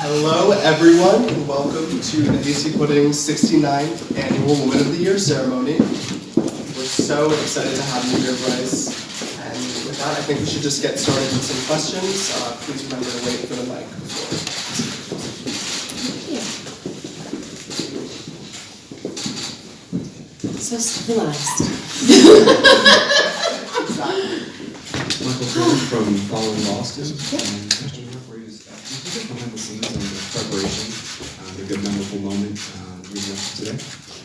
Hello everyone, and welcome to the Hasty Pudding's 69th Annual Woman of the Year ceremony. We're so excited to have you here, Bryce. And with that, I think we should just get started with some questions. Please remember to wait for the mic before. So civilized. Michael from Following Boston. Question here for you is, can you get behind the scenes on the preparation, the good memorable moment leading up to today?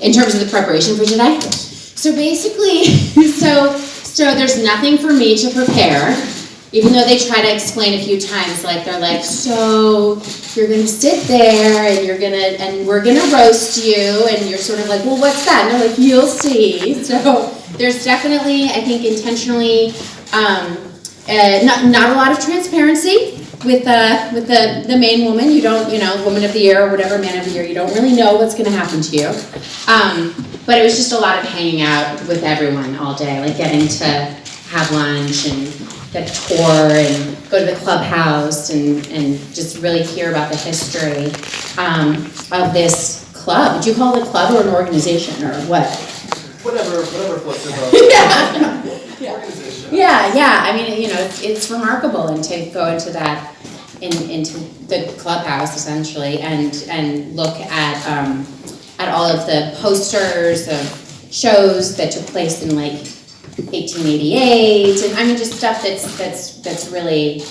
In terms of the preparation for today? Yes. So basically, so there's nothing for me to prepare, even though they try to explain a few times, like they're like, so you're gonna sit there and we're gonna roast you, and you're sort of like, well, what's that? And they're like, you'll see. So there's definitely, I think, intentionally, not a lot of transparency with the main woman. You don't, woman of the year or whatever, man of the year, you don't really know what's going to happen to you. But it was just a lot of hanging out with everyone all day, like getting to have lunch and get a tour and go to the clubhouse and just really hear about the history of this club. Would you call it a club or an organization or what? Whatever floats your boat. Yeah. Organization. Yeah. I mean, it's remarkable, and to go into that, into the clubhouse essentially, and look at all of the posters of shows that took place in like 1888, and I mean just stuff that's really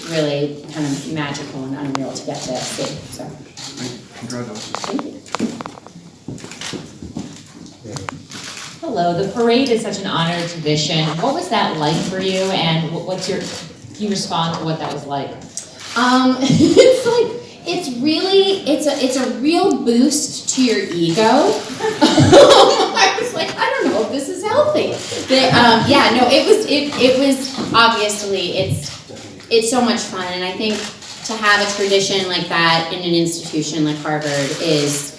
kind of magical and unreal to get to see. So. Congratulations. Thank you. Hello, the parade is such an honored tradition. What was that like for you, and can you respond to what that was like? It's a real boost to your ego. I was like, I don't know if this is healthy. But, it was obviously, it's so much fun, and I think to have a tradition like that in an institution like Harvard is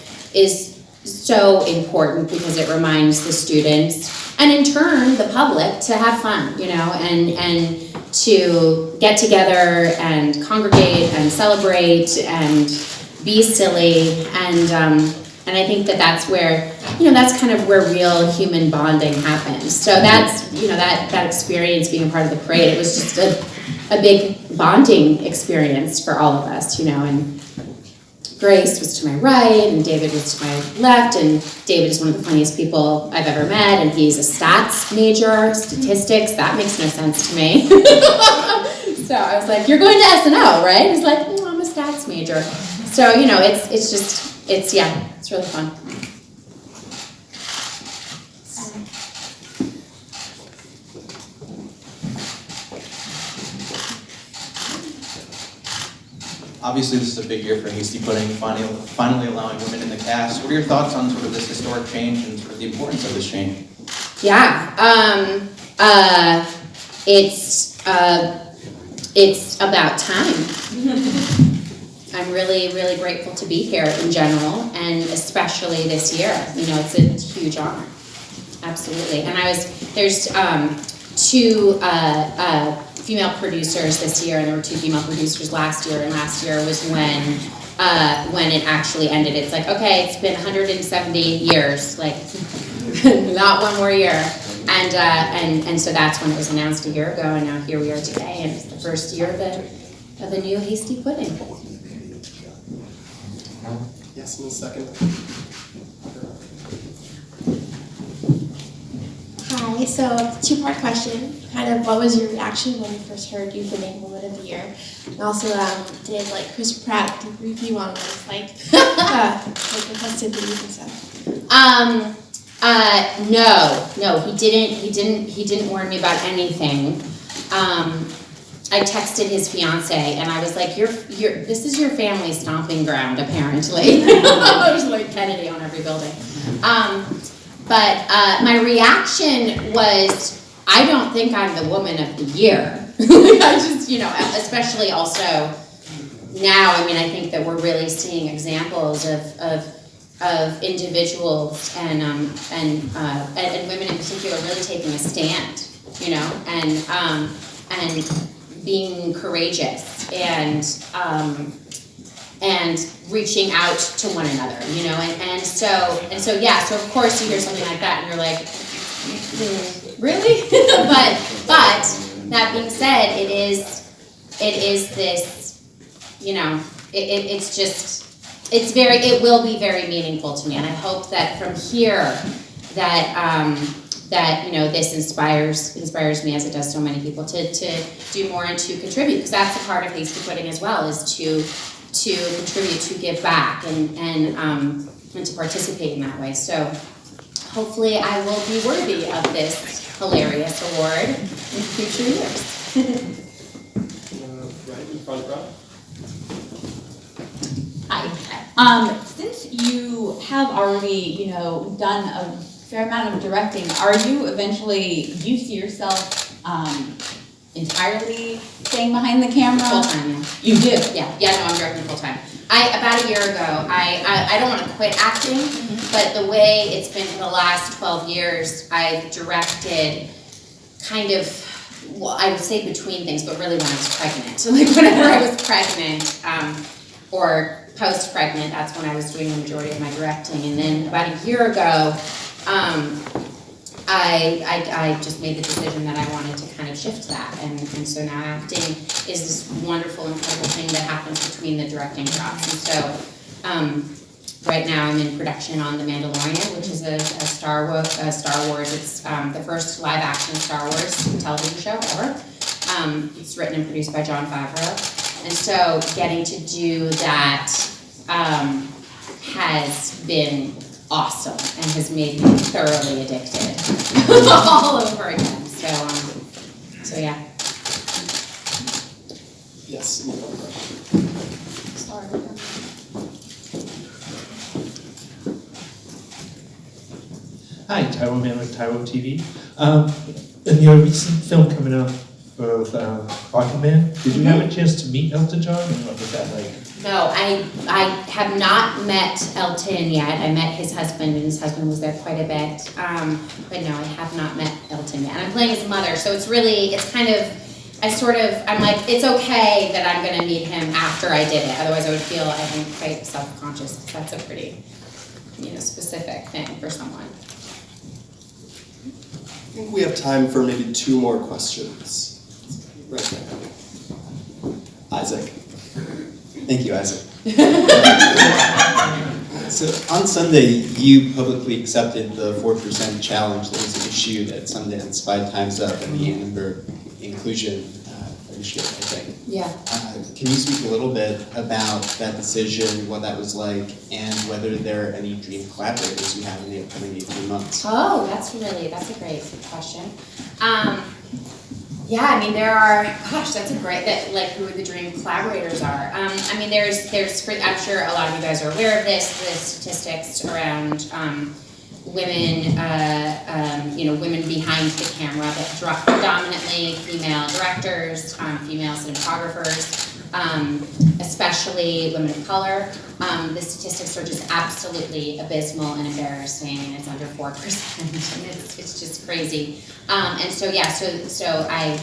so important, because it reminds the students, and in turn the public, to have fun, and to get together and congregate and celebrate and be silly, and I think that's where, that's kind of where real human bonding happens. So that's, that experience being a part of the parade, it was just a big bonding experience for all of us, and Grace was to my right, and David was to my left, and David is one of the funniest people I've ever met, and he's a stats major, statistics, that makes no sense to me. So I was like, you're going to SNL, right? He's like, oh, I'm a stats major. So, it's really fun. Obviously, this is a big year for Hasty Pudding, finally allowing women in the cast. What are your thoughts on sort of this historic change and sort of the importance of this change? Yeah, it's about time. I'm really, really grateful to be here in general, and especially this year. You know, it's a huge honor. Absolutely. And there's two female producers this year, and there were two female producers last year, and last year was when it actually ended. It's like, okay, it's been 170 years, like not one more year. And so that's when it was announced a year ago, and now here we are today, and it's the first year of the new Hasty pudding. Yes, in a second. Hi, so two-part question. Kind of, what was your reaction when you first heard you winning Woman of the Year? And also, did like Chris Pratt debrief you on what it's like, like the festivities and stuff? No, he didn't warn me about anything. I texted his fiance and I was like, this is your family's stomping ground, apparently. I was like Kennedy on every building. But my reaction was, I don't think I'm the woman of the year. I just, especially also now, I mean, I think that we're really seeing examples of individuals and women in particular really taking a stand, and being courageous and reaching out to one another, so of course you hear something like that and you're like, really? but that being said, it is this, it will be very meaningful to me, and I hope that from here that this inspires me, as it does so many people, to do more and to contribute, because that's a part of Hasty Pudding as well, is to contribute, to give back, and to participate in that way. So hopefully I will be worthy of this hilarious award in future years. Right in front row. Hi. Since you have already, done a fair amount of directing, do you see yourself entirely staying behind the camera? Full time, yeah. You do? No, I'm directing full time. About a year ago, I don't want to quit acting, but the way it's been for the last 12 years, I've directed kind of, well, I would say between things, but really when I was pregnant. So like whenever I was pregnant, or post-pregnant, that's when I was doing the majority of my directing. And then about a year ago, I just made the decision that I wanted to kind of shift that, and so now acting is this wonderful, incredible thing that happens between the directing jobs. And so right now I'm in production on The Mandalorian, which is a Star Wars. It's the first live-action Star Wars television show ever. It's written and produced by Jon Favreau, and so getting to do that has been awesome and has made me thoroughly addicted all over again. So yeah. Yes, in the front row. Sorry. Hi, Tyro Man with TyroMagTV. In your recent film coming out for Rocket Man, did you have a chance to meet Elton John, or what was that like? No, I have not met Elton yet. I met his husband, and his husband was there quite a bit. But no, I have not met Elton yet. And I'm playing his mother, so I'm like, it's okay that I'm going to meet him after I did it. Otherwise I would feel, I think, quite self-conscious, because that's a pretty, specific thing for someone. I think we have time for maybe 2 more questions. Right there. Isaac. Thank you, Isaac. So on Sunday, you publicly accepted the 4% challenge that was issued at Sundance 5 times up and the Annenberg inclusion initiative, I think. Yeah. Can you speak a little bit about that decision, what that was like, and whether there are any dream collaborators you have in the upcoming 18 months? Oh, that's a great question. Yeah, I mean, there are, gosh, that's a great, who the dream collaborators are. I mean, there's, I'm sure a lot of you guys are aware of this, the statistics around women, women behind the camera, that predominantly female directors, female cinematographers. especially women of color. The statistics are just absolutely abysmal and embarrassing, and it's under 4%, and it's just crazy. And so yeah, so I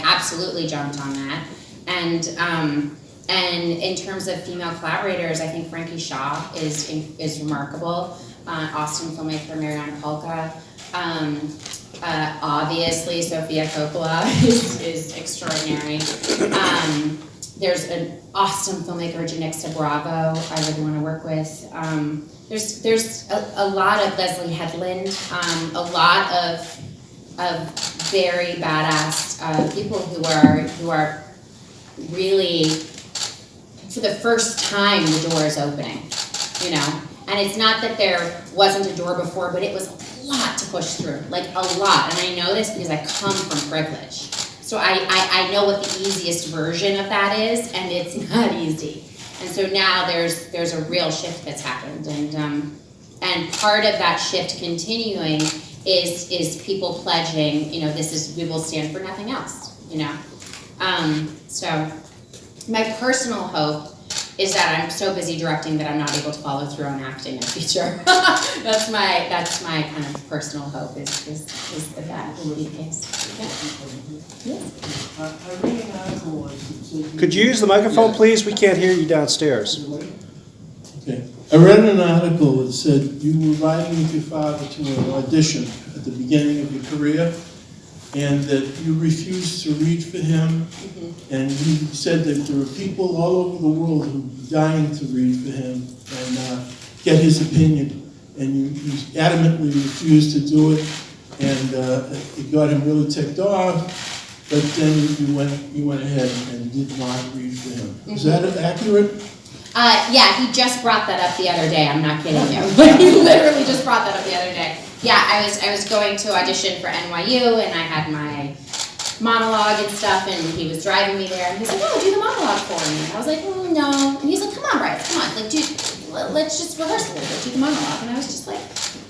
absolutely jumped on that, and in terms of female collaborators, I think Frankie Shaw is remarkable. Austin filmmaker Mariana Polka. Obviously, Sofia Coppola is extraordinary. There's an awesome filmmaker, Janixa Bravo, I really want to work with. There's a lot of Leslie Headland, a lot of very badass people who are really, for the first time, the door is opening, you know? And it's not that there wasn't a door before, but it was a lot to push through, like a lot. And I know this because I come from privilege. So I know what the easiest version of that is, and it's not easy. And so now there's a real shift that's happened. And part of that shift continuing is people pledging, you know, we will stand for nothing else, you know? So my personal hope is that I'm so busy directing that I'm not able to follow through on acting in the future. That's my kind of personal hope is that will be the case. Yes. Could you use the microphone, please? We can't hear you downstairs. Okay. I read an article that said you were riding with your father to an audition at the beginning of your career, and that you refused to read for him, and he said that there are people all over the world who are dying to read for him and get his opinion, and you adamantly refused to do it, and it got him really ticked off, but then you went ahead and did not read for him. Is that accurate? Yeah, he just brought that up the other day. I'm not kidding you. He literally just brought that up the other day. Yeah, I was going to audition for NYU, and I had my monologue and stuff, and he was driving me there, and he's like, "Oh, do the monologue for me." And I was like, "No." And he's like, "Come on, Bryce, come on, like, let's just rehearse a little bit, do the monologue." And I was just like,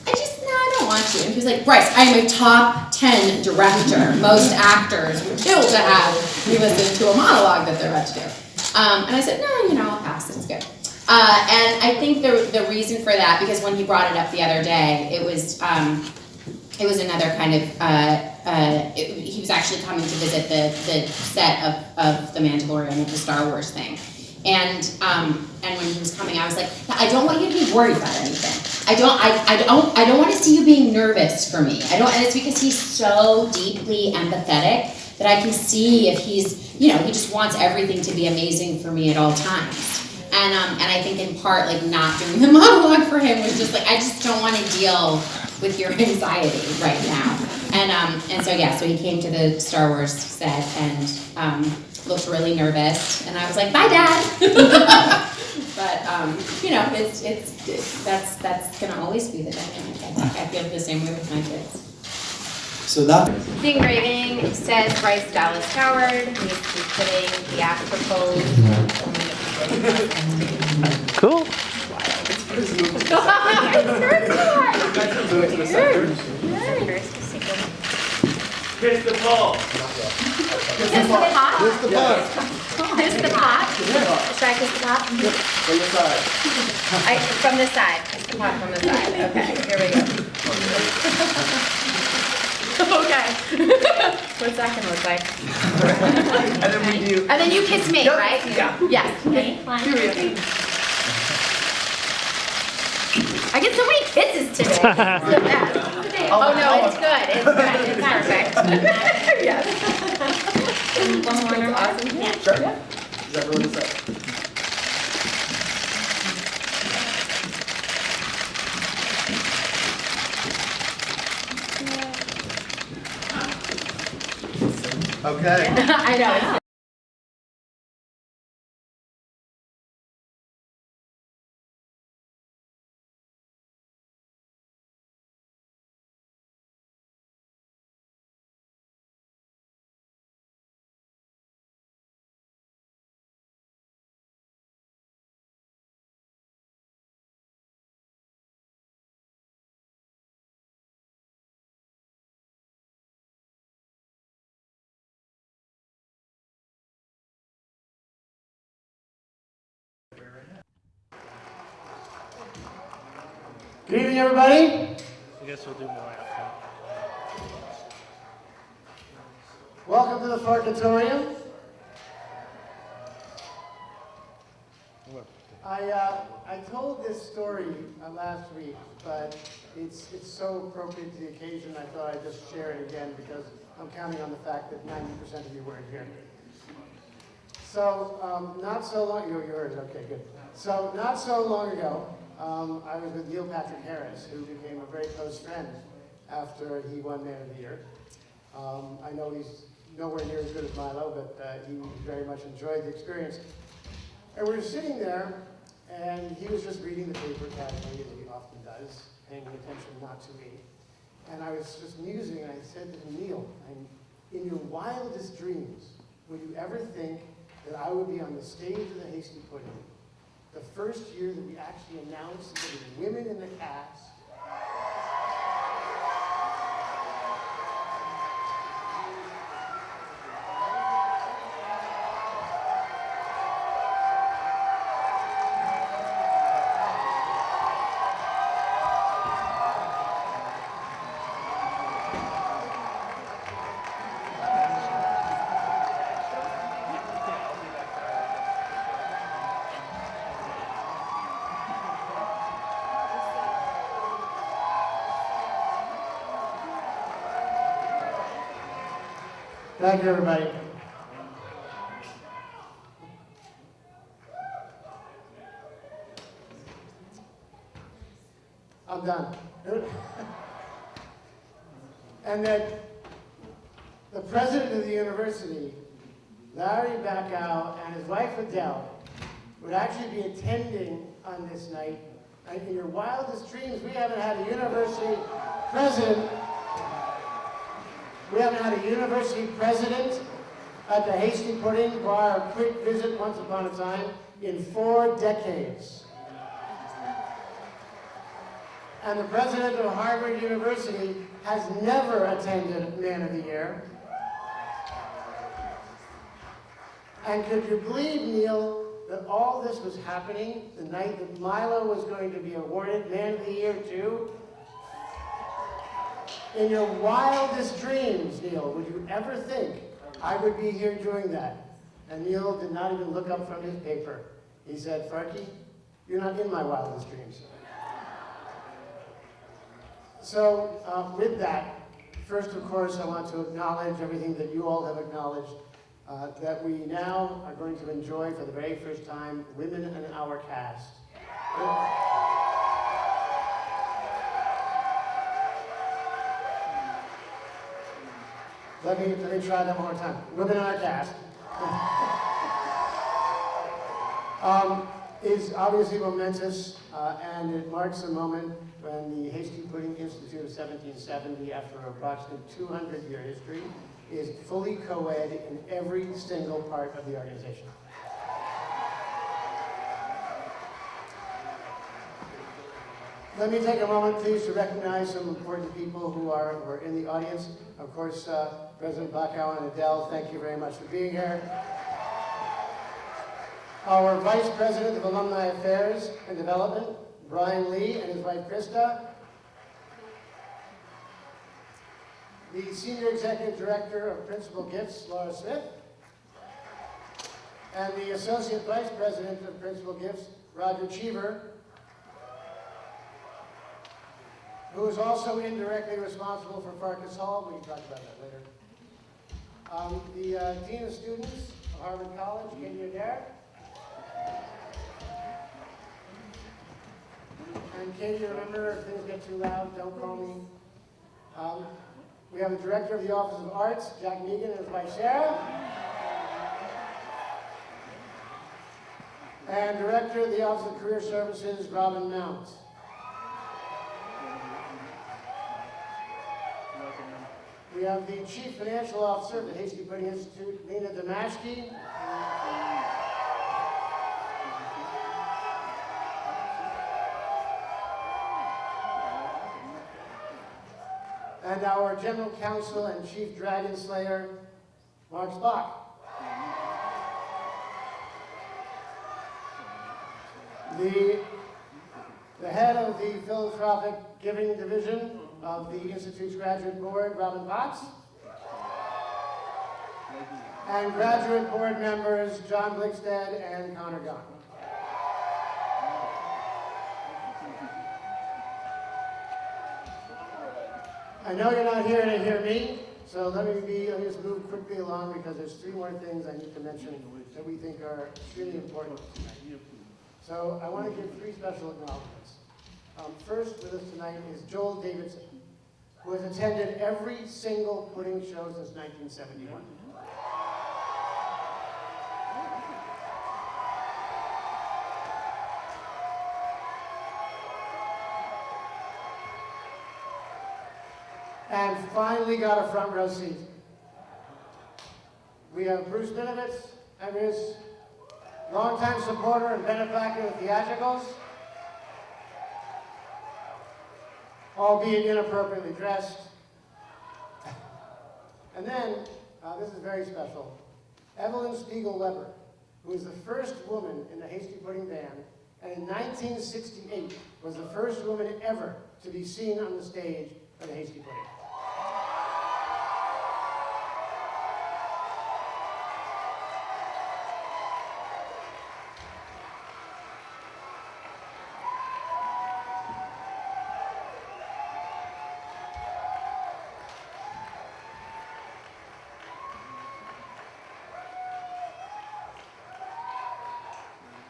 I don't want to. And he was like, "Bryce, I am a top 10 director. Most actors would kill to have you listen to a monologue that they're about to do." And I said, "No, I'll pass. It's good." And I think the reason for that, because when he brought it up the other day, it was another kind of, he was actually coming to visit the set of The Mandalorian, of the Star Wars thing. And when he was coming, I was like, I don't want you to be worried about anything. I don't want to see you being nervous for me. And it's because he's so deeply empathetic that I can see if he's, he just wants everything to be amazing for me at all times. And I think in part, like, not doing the monologue for him was just like, I just don't want to deal with your anxiety right now. And so he came to the Star Wars set and looked really nervous, and I was like, "Bye, Dad." But that's gonna always be the dynamic. I feel the same way with my kids. So that. The engraving says Bryce Dallas Howard. He's putting theatrical. Cool. Kiss the ball. Kiss the pot. Here's the part. Kiss the pot. Should I kiss the pot? From the side. From the side. Kiss the pot from the side. Okay, here we go. Okay. What's that gonna look like? And then you kiss me, right? Yeah. Yes. Okay. I get so many kisses today. So bad. Oh no, it's good. It's good. It's perfect. Yes. One more. Awesome. Yeah. Sure. Is everyone set? Okay. I know. Good evening, everybody. I guess we'll do more after. Welcome to the Farkatorium. I told this story last week, but it's so appropriate to the occasion. I thought I'd just share it again because I'm counting on the fact that 90% of you weren't here. So not so long ago, you heard it. Okay, good. So not so long ago, I was with Neil Patrick Harris, who became a very close friend after he won Man of the Year. I know he's nowhere near as good as Milo, but he very much enjoyed the experience. And we were sitting there, and he was just reading the paper casually, as he often does, paying attention not to me. And I was just musing, and I said to him, Neil, in your wildest dreams, would you ever think that I would be on the stage of the Hasty Pudding the first year that we actually announced that there were women in the cast? Thank you, everybody. I'm done. And that the president of the university, Larry Backow, and his wife Adele would actually be attending on this night. And in your wildest dreams, we haven't had a university president. We haven't had a university president at the Hasty Pudding bar a quick visit once upon a time in 4 decades. And the president of Harvard University has never attended Man of the Year. And could you believe, Neil, that all this was happening the night that Milo was going to be awarded Man of the Year too? In your wildest dreams, Neil, would you ever think I would be here doing that? And Neil did not even look up from his paper. He said, Farky, you're not in my wildest dreams. So with that, first, of course, I want to acknowledge everything that you all have acknowledged, that we now are going to enjoy for the very first time women in our cast. Let me try that one more time. Women in our cast is obviously momentous, and it marks a moment when the Hasty Pudding Institute of 1770, after an approximate 200-year history, is fully co-ed in every single part of the organization. Let me take a moment, please, to recognize some important people who are in the audience. Of course, President Backow and Adele, thank you very much for being here. Our Vice President of Alumni Affairs and Development, Brian Lee, and his wife, Krista. The Senior Executive Director of Principal Gifts, Laura Smith. And the Associate Vice President of Principal Gifts, Roger Cheever, who is also indirectly responsible for Farkas Hall. We can talk about that later. The Dean of Students of Harvard College, Katie Adair. And Katie, remember, if things get too loud, don't call me. We have the Director of the Office of Arts, Jack Megan, and his wife, Sarah. And Director of the Office of Career Services, Robin Mount. We have the Chief Financial Officer of the Hasty Pudding Institute, Nina Damashki. And our General Counsel and Chief Dragon Slayer, Mark Spock. The head of the Philanthropic Giving Division of the Institute's Graduate Board, Robin Potts. And graduate board members, John Blickstead and Connor Gunn. I know you're not here to hear me, so let me just move quickly along because there's 3 more things I need to mention that we think are extremely important. So I want to give 3 special acknowledgments. First with us tonight is Joel Davidson, who has attended every single pudding show since 1971. And finally got a front row seat. We have Bruce Minovitz and his longtime supporter and benefactor of theatricals, albeit inappropriately dressed. And then, this is very special, Evelyn Spiegel-Weber, who is the first woman in the Hasty Pudding Band, and in 1968 was the first woman ever to be seen on the stage for the Hasty Pudding.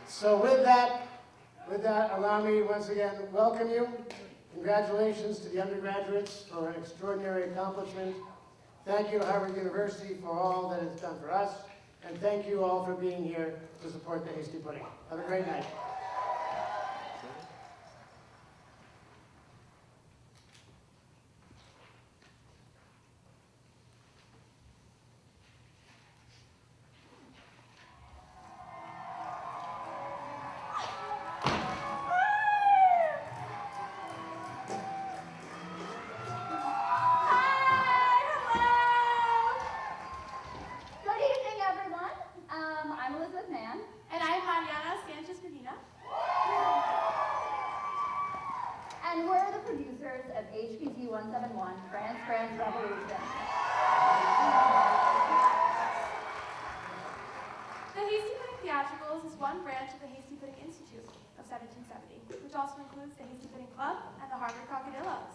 So with that, allow me to once again welcome you. Congratulations to the undergraduates for an extraordinary accomplishment. Thank you to Harvard University for all that it's done for us. And thank you all for being here to support the Hasty Pudding. Have a great night. And we're the producers of HPG 171, France Revolution. The Hasty Pudding Theatricals is one branch of the Hasty Pudding Institute of 1770, which also includes the Hasty Pudding Club and the Harvard Crocodillos.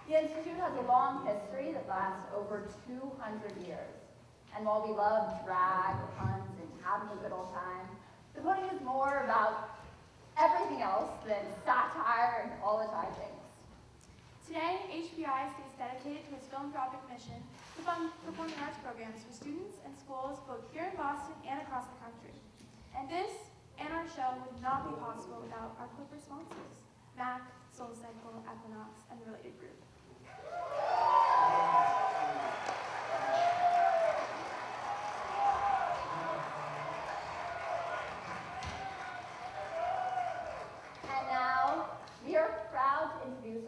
The Institute has a long history that lasts over 200 years. And while we love drag, puns, and having a good old time, the pudding is more about everything else than satire and college hijinks. Today, HPI stays dedicated to its philanthropic mission to fund performing arts programs for students and schools both here in Boston and across the country. And this and our show would not be possible without our corporate sponsors, MAC, SoulCycle, Equinox, and the related group.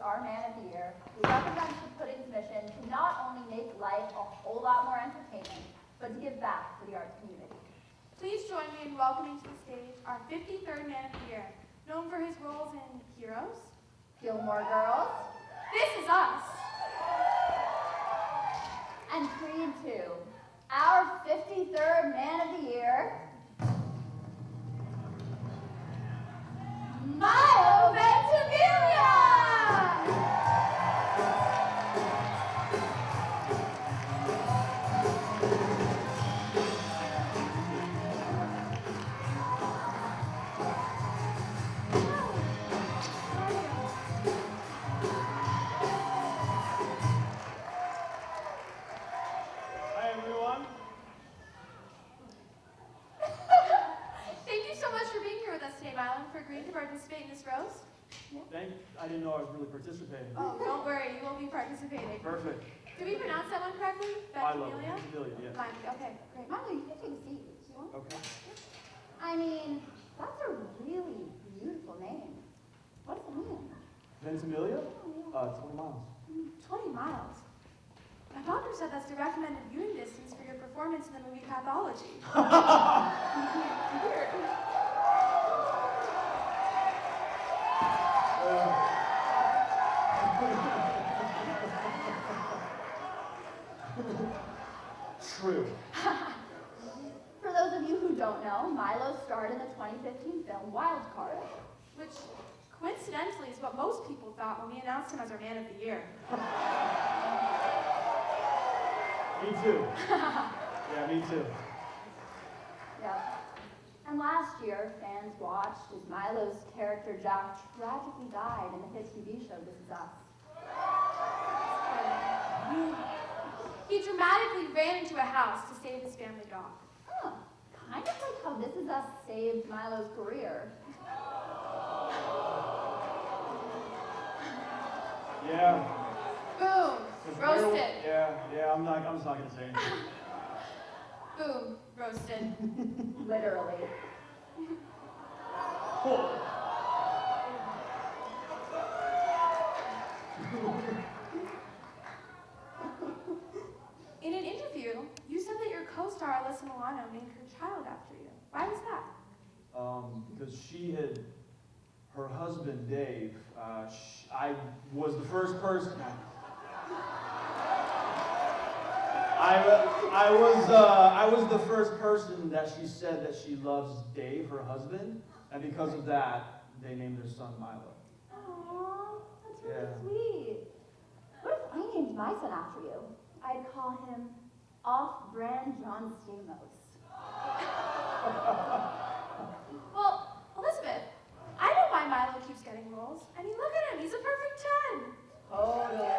Our Man of the Year, who represents the Pudding's mission to not only make life a whole lot more entertaining, but to give back to the arts community. Please join me in welcoming to the stage our 53rd Man of the Year, known for his roles in Heroes, Gilmore Girls, This Is Us, and Creed 2. Our 53rd Man of the Year, Milo Ventimiglia! I didn't know I was really participating. Oh, don't worry, you will be participating. Perfect. Did we pronounce that one correctly? Milo. Ventimiglia? Ventimiglia, yes. Okay, great. Milo, you can take a seat. You want? Okay. I mean, that's a really beautiful name. What does it mean? Ventimiglia? Oh, 20 miles. 20 miles. My doctor said that's the recommended viewing distance for your performance in the movie Pathology. Weird. don't know, Milo starred in the 2015 film Wild Card. Which, coincidentally, is what most people thought when we announced him as our Man of the Year. Me too. Yeah, me too. Yep. And last year, fans watched as Milo's character Jack tragically died in the hit TV show This Is Us. He dramatically ran into a house to save his family dog. Huh. Kind of like how This Is Us saved Milo's career. Yeah. Boom. Roasted. Yeah, I'm just not gonna say anything. Boom. Roasted. Literally. In an interview, you said that your co-star Alyssa Milano named her child after you. Why was that? Because her husband Dave, I was the first person. I was the first person that she said that she loves Dave, her husband, and because of that, they named their son Milo. Aww, that's really sweet. What if I named my son after you? I'd call him Off-Brand John Stamos. Well, Elizabeth, I know why Milo keeps getting roles. I mean, look at him. He's a perfect 10. Totally.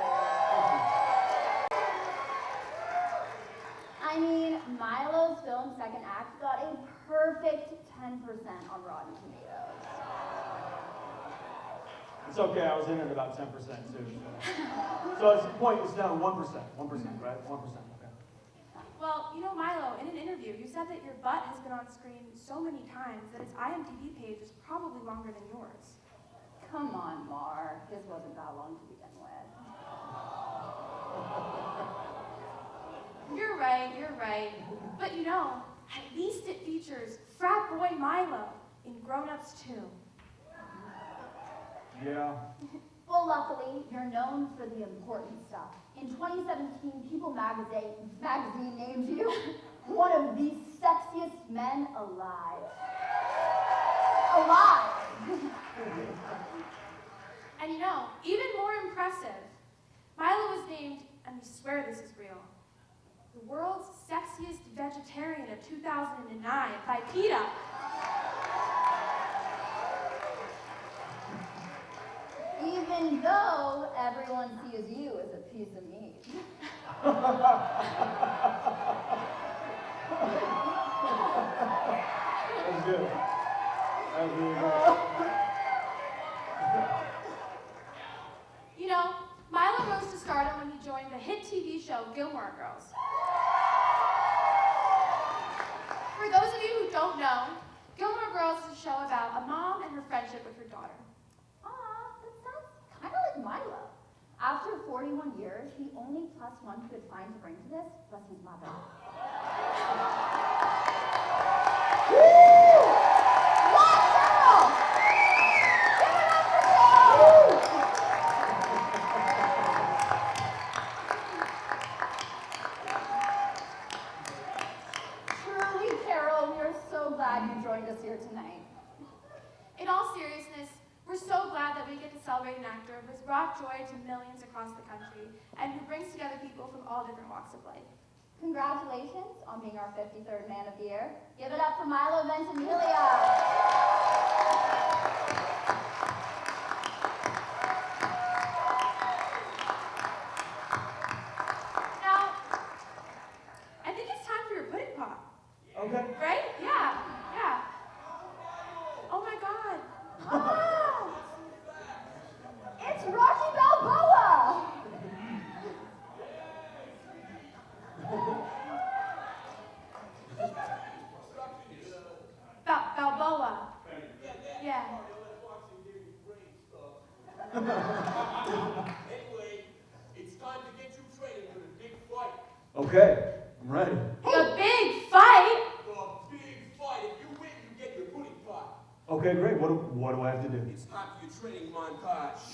I mean, Milo's film second act got a perfect 10% on Rotten Tomatoes. It's okay, I was in at about 10% too. So it's the point, it's down 1%, right? 1%, okay. Well, you know, Milo, in an interview, you said that your butt has been on screen so many times that its IMDb page is probably longer than yours. Come on, Mar. His wasn't that long to begin with. You're right. But you know, at least it features frat boy Milo in Grown Ups 2. Yeah. Well, luckily, you're known for the important stuff. In 2017, People magazine named you one of the sexiest men alive. And you know, even more impressive, Milo was named, and we swear this is real, the world's sexiest vegetarian of 2009 by PETA. Even though everyone sees you as a piece of meat. That's good. That was really good. You know, Milo rose to stardom when he joined the hit TV show Gilmore Girls. For those of you who don't know, Gilmore Girls is a show about a mom and her friendship with her daughter. That sounds kind of like Milo. After 41 years, the only plus one he could find to bring to this was his mother. Truly, Carol, we are so glad you joined us here tonight. In all seriousness, we're so glad that we get to celebrate an actor who has brought joy to millions across the country and who brings together people from all different walks of life. Congratulations on being our 53rd Man of the Year. Give it up for Milo Ventimiglia. Now, I think it's time for your pudding pop. Okay. Right? Yeah. Oh my God. Oh, it's Rocky Balboa. Balboa. Yeah. Anyway, it's time to get you training for the big fight. Okay, I'm ready. The big fight? The big fight. If you win, you get your pudding pot. Okay, great. What do I have to do? It's time for your training montage.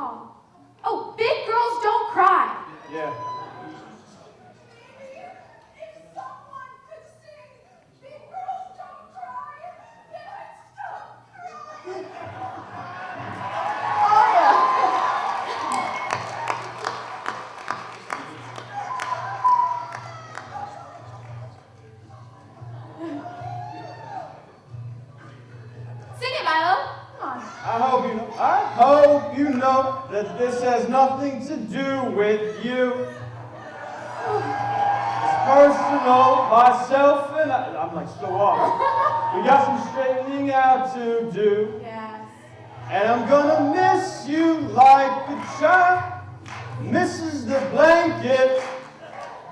Aw. Oh, big girls don't cry. Yeah. Sing it, Milo. Come on. I hope you know that this has nothing to do with you. It's personal, myself and I'm like so off. We got some straightening out to do. Yes. And I'm gonna miss you like a child misses the blanket.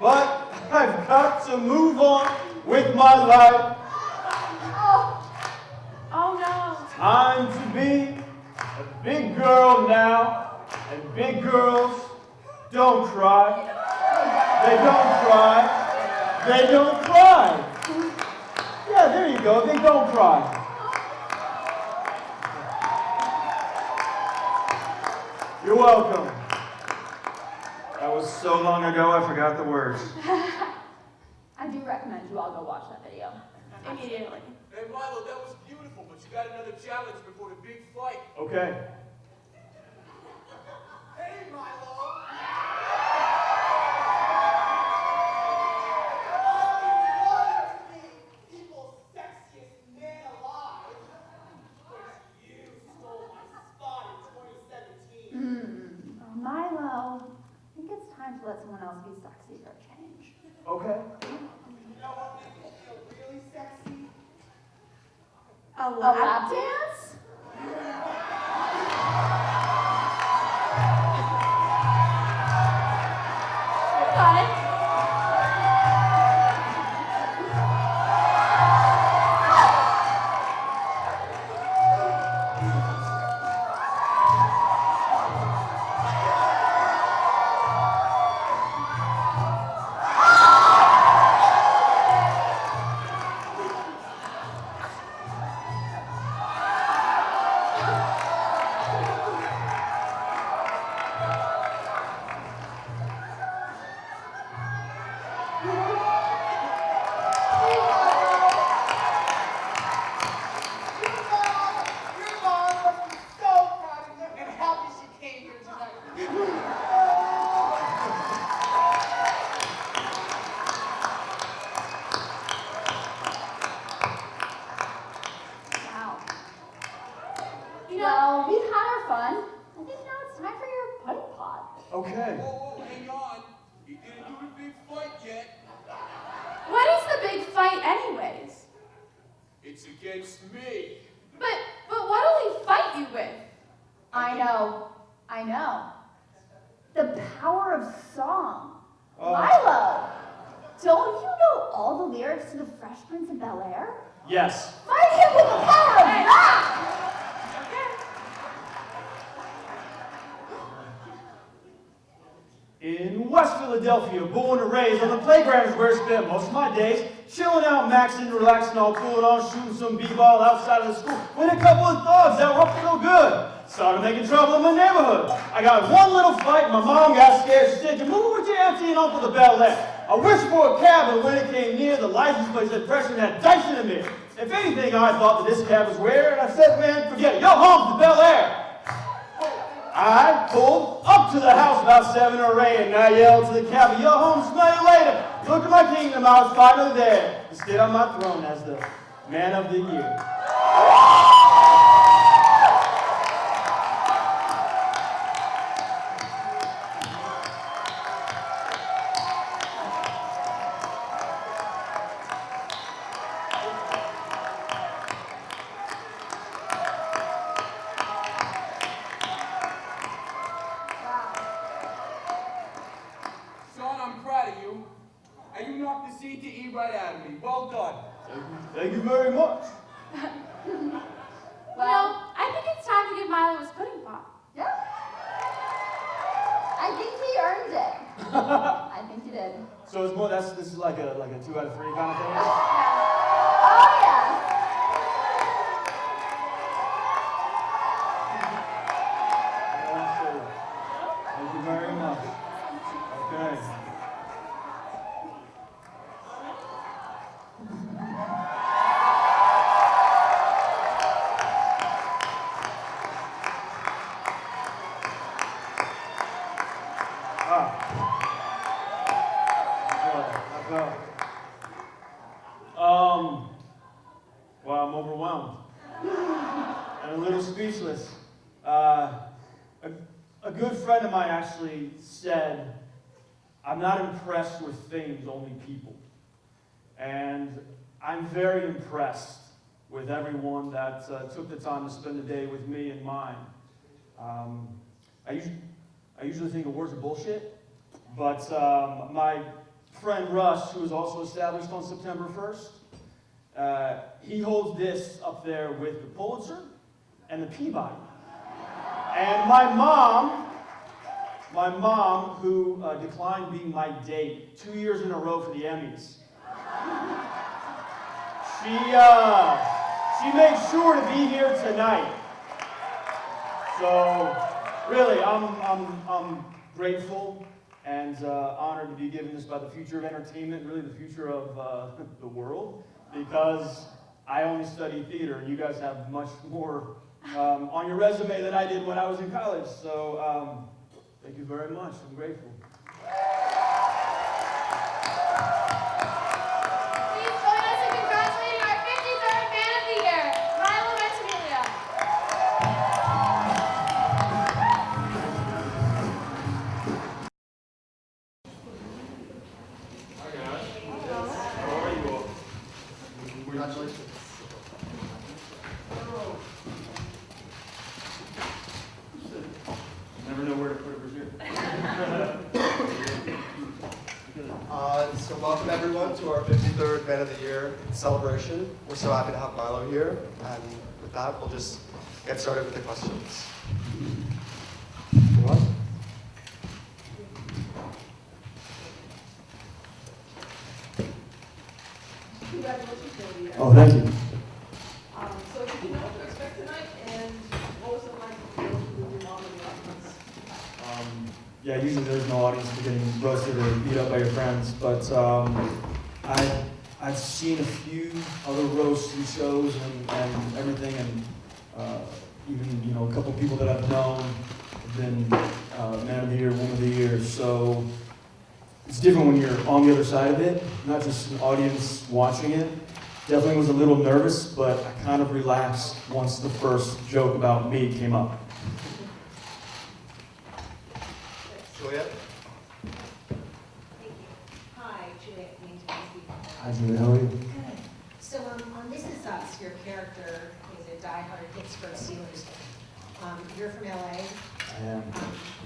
But I've got to move on with my life. Oh no. Time to be a big girl now, and big girls don't cry. They don't cry. They don't cry. Yeah, there you go. They don't cry. You're welcome. That was so long ago, I forgot the words. I do recommend you all go watch that video. Immediately. Hey, Milo, that was beautiful, but you got another challenge before the big fight. Okay. Hey, Milo! People's sexiest man alive. You stole my spot in 2017. Milo, I think it's time to let someone else be sexy for a change. Okay. You know what makes me feel really sexy? A A lap dance? Got it. Your mom must be so proud of you and happy she came here tonight. Wow. You know, Well, we've had our fun. I think now it's time for your pudding pot. Okay. Whoa, hang on. You didn't do the big fight yet. what is the big fight anyways? It's against me. But what'll he fight you with? I know. The power of song. Oh. Milo, don't you know all the lyrics to The Fresh Prince of Bel-Air? Yes. Fight him with the power of that! In West Philadelphia, born and raised on the playground is where I spent most of my days, chilling out, maxing, relaxing, all cool and all, shooting some b-ball outside of the school, with a couple of thugs that were up to no good. Started making trouble in my neighborhood. I got one little fight, my mom got scared. She said, "You move with your auntie and uncle to Bel-Air." I wished for a cab, and when it came near, the license plate said Freshman had dice in the mirror. If anything, I thought that this cab was rare, and I said, "Man, forget it. Yo, home's to Bel-Air." I pulled up to the house about 7 or 8, and I yelled to the cabby, "Yo, home, smell you later." Look at my kingdom, I was finally there to sit on my throne as the man of the year. Son, I'm proud of you. And you knocked the CTE right out of me. Well done. Thank you very much. Well, I think it's time to give Milo his pudding pot. Yeah. I think he earned it. I think he did. So it's more, this is like a 2 out of 3 kind of thing? Oh, yeah. Well, I'm overwhelmed and a little speechless. A good friend of mine actually said, "I'm not impressed with things, only people." And I'm very impressed with everyone that took the time to spend the day with me and mine. I usually think awards are bullshit, but my friend Russ, who was also established on September 1st, he holds this up there with the Pulitzer and the Peabody. And my mom, who declined being my date 2 years in a row for the Emmys, she made sure to be here tonight. So really, I'm grateful and honored to be given this by the future of entertainment, really the future of the world, because I only study theater, and you guys have much more on your resume than I did when I was in college. So thank you very much. I'm grateful. Please join us in congratulating our 53rd Man of the Year, Milo Ventimiglia. Hi guys. How are you all? Congratulations. Never know where to put it from here. So welcome everyone to our 53rd Man of the Year celebration. We're so happy to have Milo here. And with that, we'll just get started with the questions. Congratulations, Billy. Oh, thank you. So did you know what to expect tonight, and what was it like to go through your mom and your audience? Yeah, usually there's no audience for getting roasted or beat up by your friends, but I've seen a few other roasts and shows and everything, and even a couple people that I've known have been Man of the Year, Woman of the Year. So it's different when you're on the other side of it, not just an audience watching it. Definitely was a little nervous, but I kind of relaxed once the first joke about me came up. Juliet? Thank you. Hi, Juliet. Hi, Julie, how are you? Good. So on This Is Us, your character is a diehard Pittsburgh Steelers fan. You're from LA. I am.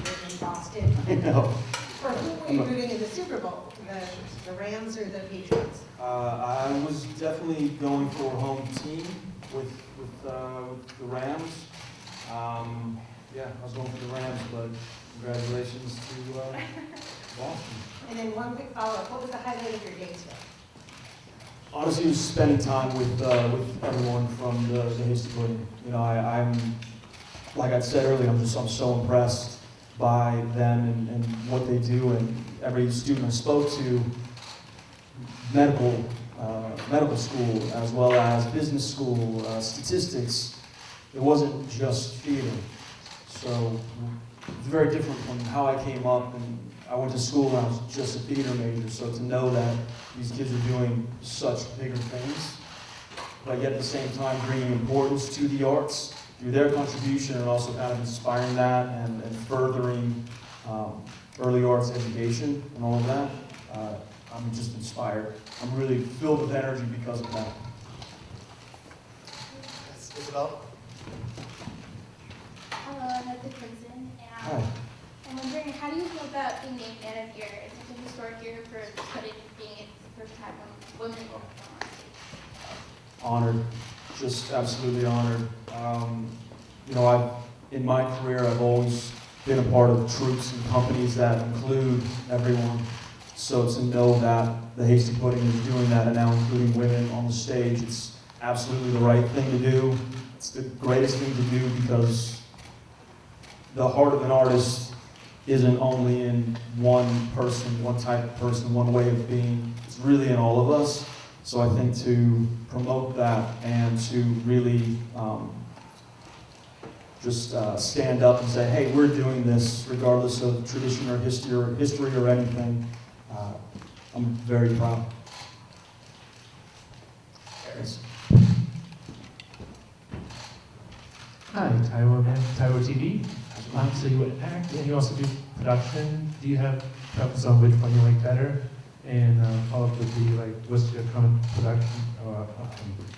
You're in Boston. I know. For whom were you rooting in the Super Bowl? The Rams or the Patriots? I was definitely going for a home team with the Rams. Yeah, I was going for the Rams, but congratulations to Boston. And then one quick follow-up. What was the highlight of your day today? Honestly, it was spending time with everyone from the Hasty Pudding. I'm like I said earlier, I'm so impressed by them and what they do, and every student I spoke to, medical school as well as business school, statistics. It wasn't just theater. So it's very different from how I came up, and I went to school and I was just a theater major. So to know that these kids are doing such bigger things, but yet at the same time bringing importance to the arts through their contribution, and also kind of inspiring that and furthering early arts education and all of that, I'm just inspired. I'm really filled with energy because of that. Yes, Isabel? Hello, I'm Heather Crimson, and Hi. I'm wondering, how do you feel about being named Man of the Year? It's such a historic year for Pudding, being it's the first time when women will perform on stage. Honored, just absolutely honored. In my career, I've always been a part of troops and companies that include everyone. So to know that the Hasty Pudding is doing that and now including women on the stage, it's absolutely the right thing to do. It's the greatest thing to do because the heart of an artist isn't only in one person, one type of person, one way of being. It's really in all of us. So I think to promote that and to really just stand up and say, hey, we're doing this regardless of tradition or history or anything. I'm very proud. Yes. Hi, Tyro Man, Tyro TV. So you would act and you also do production. Do you have preference on which one you like better? And follow-up would be like, what's your current production?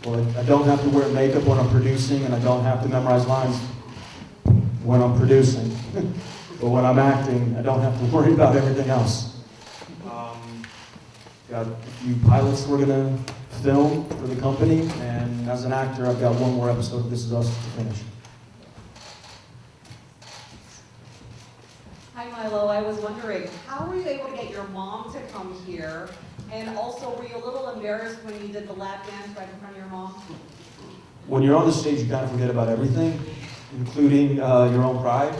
Well, I don't have to wear makeup when I'm producing, and I don't have to memorize lines when I'm producing. But when I'm acting, I don't have to worry about everything else. Got a few pilots we're gonna film for the company, and as an actor, I've got one more episode of This Is Us to finish. Hi Milo, I was wondering, how were you able to get your mom to come here? And also, were you a little embarrassed when you did the lap dance right in front of your mom? When you're on the stage, you kind of forget about everything, including your own pride.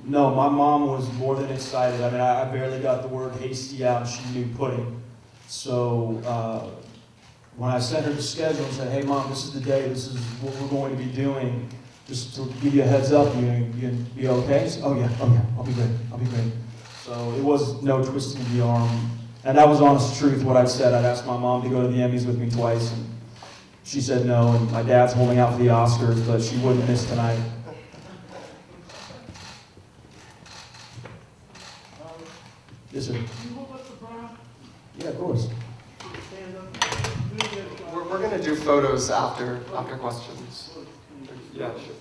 No, my mom was more than excited. I mean, I barely got the word hasty out, and she knew pudding. So when I sent her the schedule and said, hey mom, this is the day, this is what we're going to be doing, just to give you a heads up, you be okay? So, oh yeah, I'll be great. So it was no twisting of the arm. And that was honest truth, what I'd said. I'd asked my mom to go to the Emmys with me twice, and she said no, and my dad's holding out for the Oscars, but she wouldn't miss tonight. Yes, sir. Yeah, of course. We're gonna do photos after questions. Yeah, sure.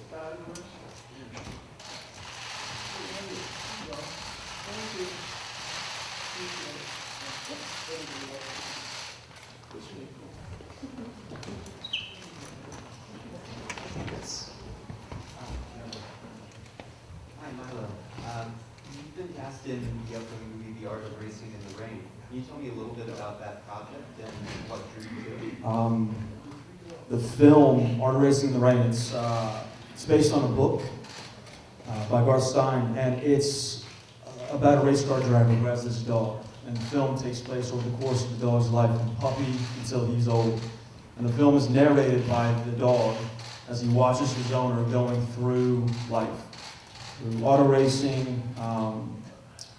Hi, Milo. You've been cast in the upcoming movie, The Art of Racing in the Rain. Can you tell me a little bit about that project and what drew you to it? The film, Art of Racing in the Rain, it's based on a book by Garth Stein, and it's about a race car driver who has this dog. And the film takes place over the course of the dog's life, from puppy until he's old. And the film is narrated by the dog as he watches his owner going through life. Through auto racing,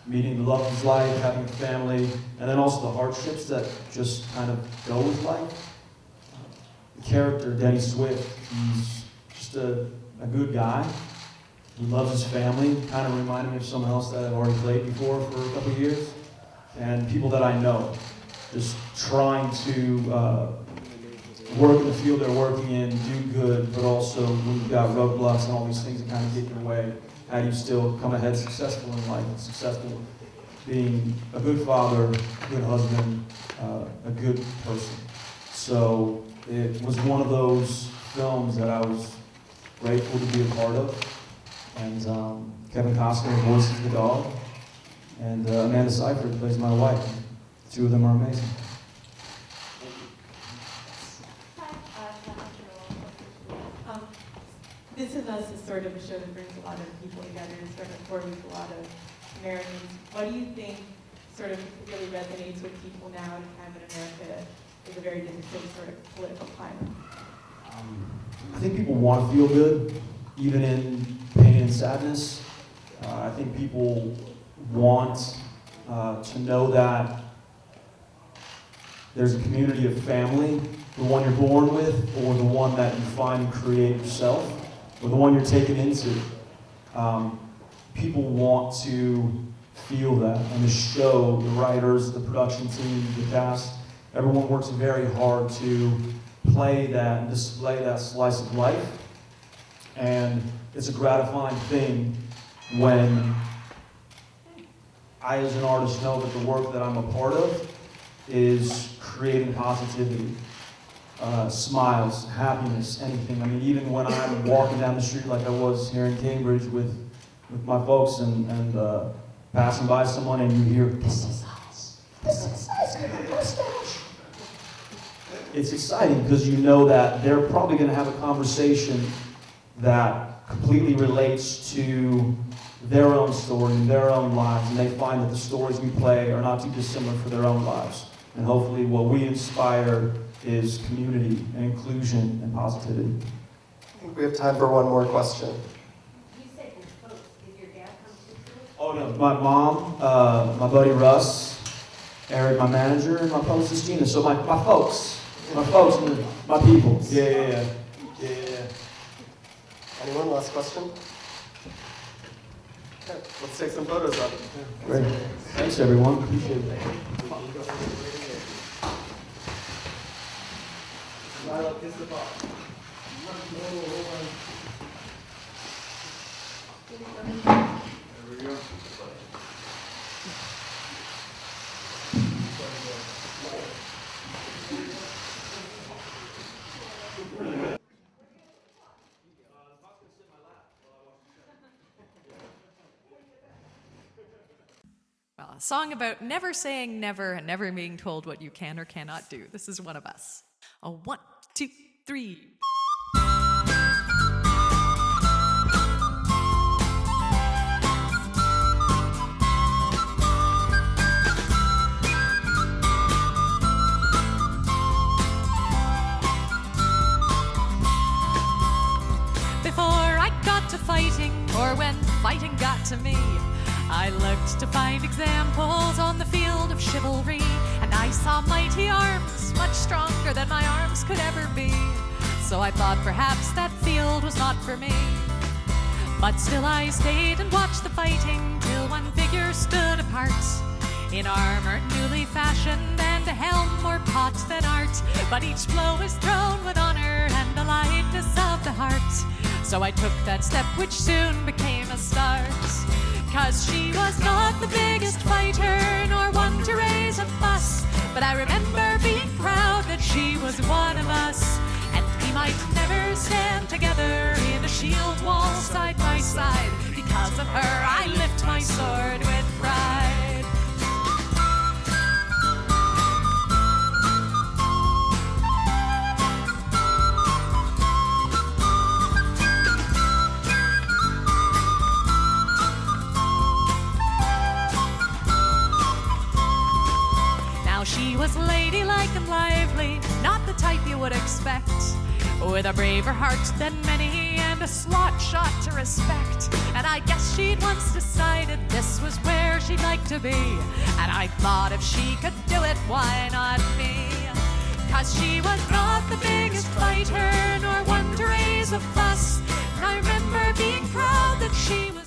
meeting the love of his life, having a family, and then also the hardships that just kind of go with life. The character, Denny Swift, he's just a good guy. He loves his family, kind of reminded me of someone else that I've already played before for a couple of years. And people that I know, just trying to work in the field they're working in, do good, but also when you've got roadblocks and all these things that kind of get in your way, how do you still come ahead successful in life, successful being a good father, a good husband, a good person. So it was one of those films that I was grateful to be a part of. And Kevin Costner voices the dog, and Amanda Seyfried plays my wife. The two of them are amazing. This Is Us is sort of a show that brings a lot of people together and sort of forms a lot of Americans. What do you think sort of really resonates with people now at a time when America is a very different sort of political climate? I think people want to feel good, even in pain and sadness. I think people want to know that there's a community of family, the one you're born with, or the one that you find and create yourself, or the one you're taken into. People want to feel that. And the show, the writers, the production team, the cast, everyone works very hard to play that and display that slice of life. And it's a gratifying thing when I, as an artist, know that the work that I'm a part of is creating positivity, smiles, happiness, anything. I mean, even when I'm walking down the street like I was here in Cambridge with my folks and passing by someone and you hear, "This is us, this is us, get a mustache." It's exciting because you know that they're probably going to have a conversation that completely relates to their own story, their own lives, and they find that the stories we play are not too dissimilar for their own lives. And hopefully what we inspire is community and inclusion and positivity. think we have time for one more question. You said your folks, did your dad come to? Oh, no, my mom, my buddy Russ, Eric, my manager, and my post's Gina. So my folks, and my people. Yeah. Anyone, last question? Okay, let's take some photos of it. Great. Thanks, everyone. Appreciate it. Milo, kiss the ball. There we go. Well, a song about never saying never and never being told what you can or cannot do. This is one of us. A 1, 2, 3. Before I got to fighting, or when fighting got to me, I looked to find examples on the field of chivalry, and I saw mighty arms, much stronger than my arms could ever be. So I thought perhaps that field was not for me. But still I stayed and watched the fighting till one figure stood apart, in armor newly fashioned and a helm more pot than art. But each blow is thrown with honor and the lightness of the heart. So I took that step which soon became a start. 'Cause she was not the biggest fighter, nor one to raise a fuss, but I remember being proud that she was one of us. And we might never stand together in a shield wall side by side. Because of her I lift my sword with pride. She was ladylike and lively, not the type you would expect, with a braver heart than many and a slot shot to respect. And I guess she'd once decided this was where she'd like to be, and I thought if she could do it, why not me? 'Cause she was not the biggest fighter, nor one to raise a fuss, and I remember being proud that she was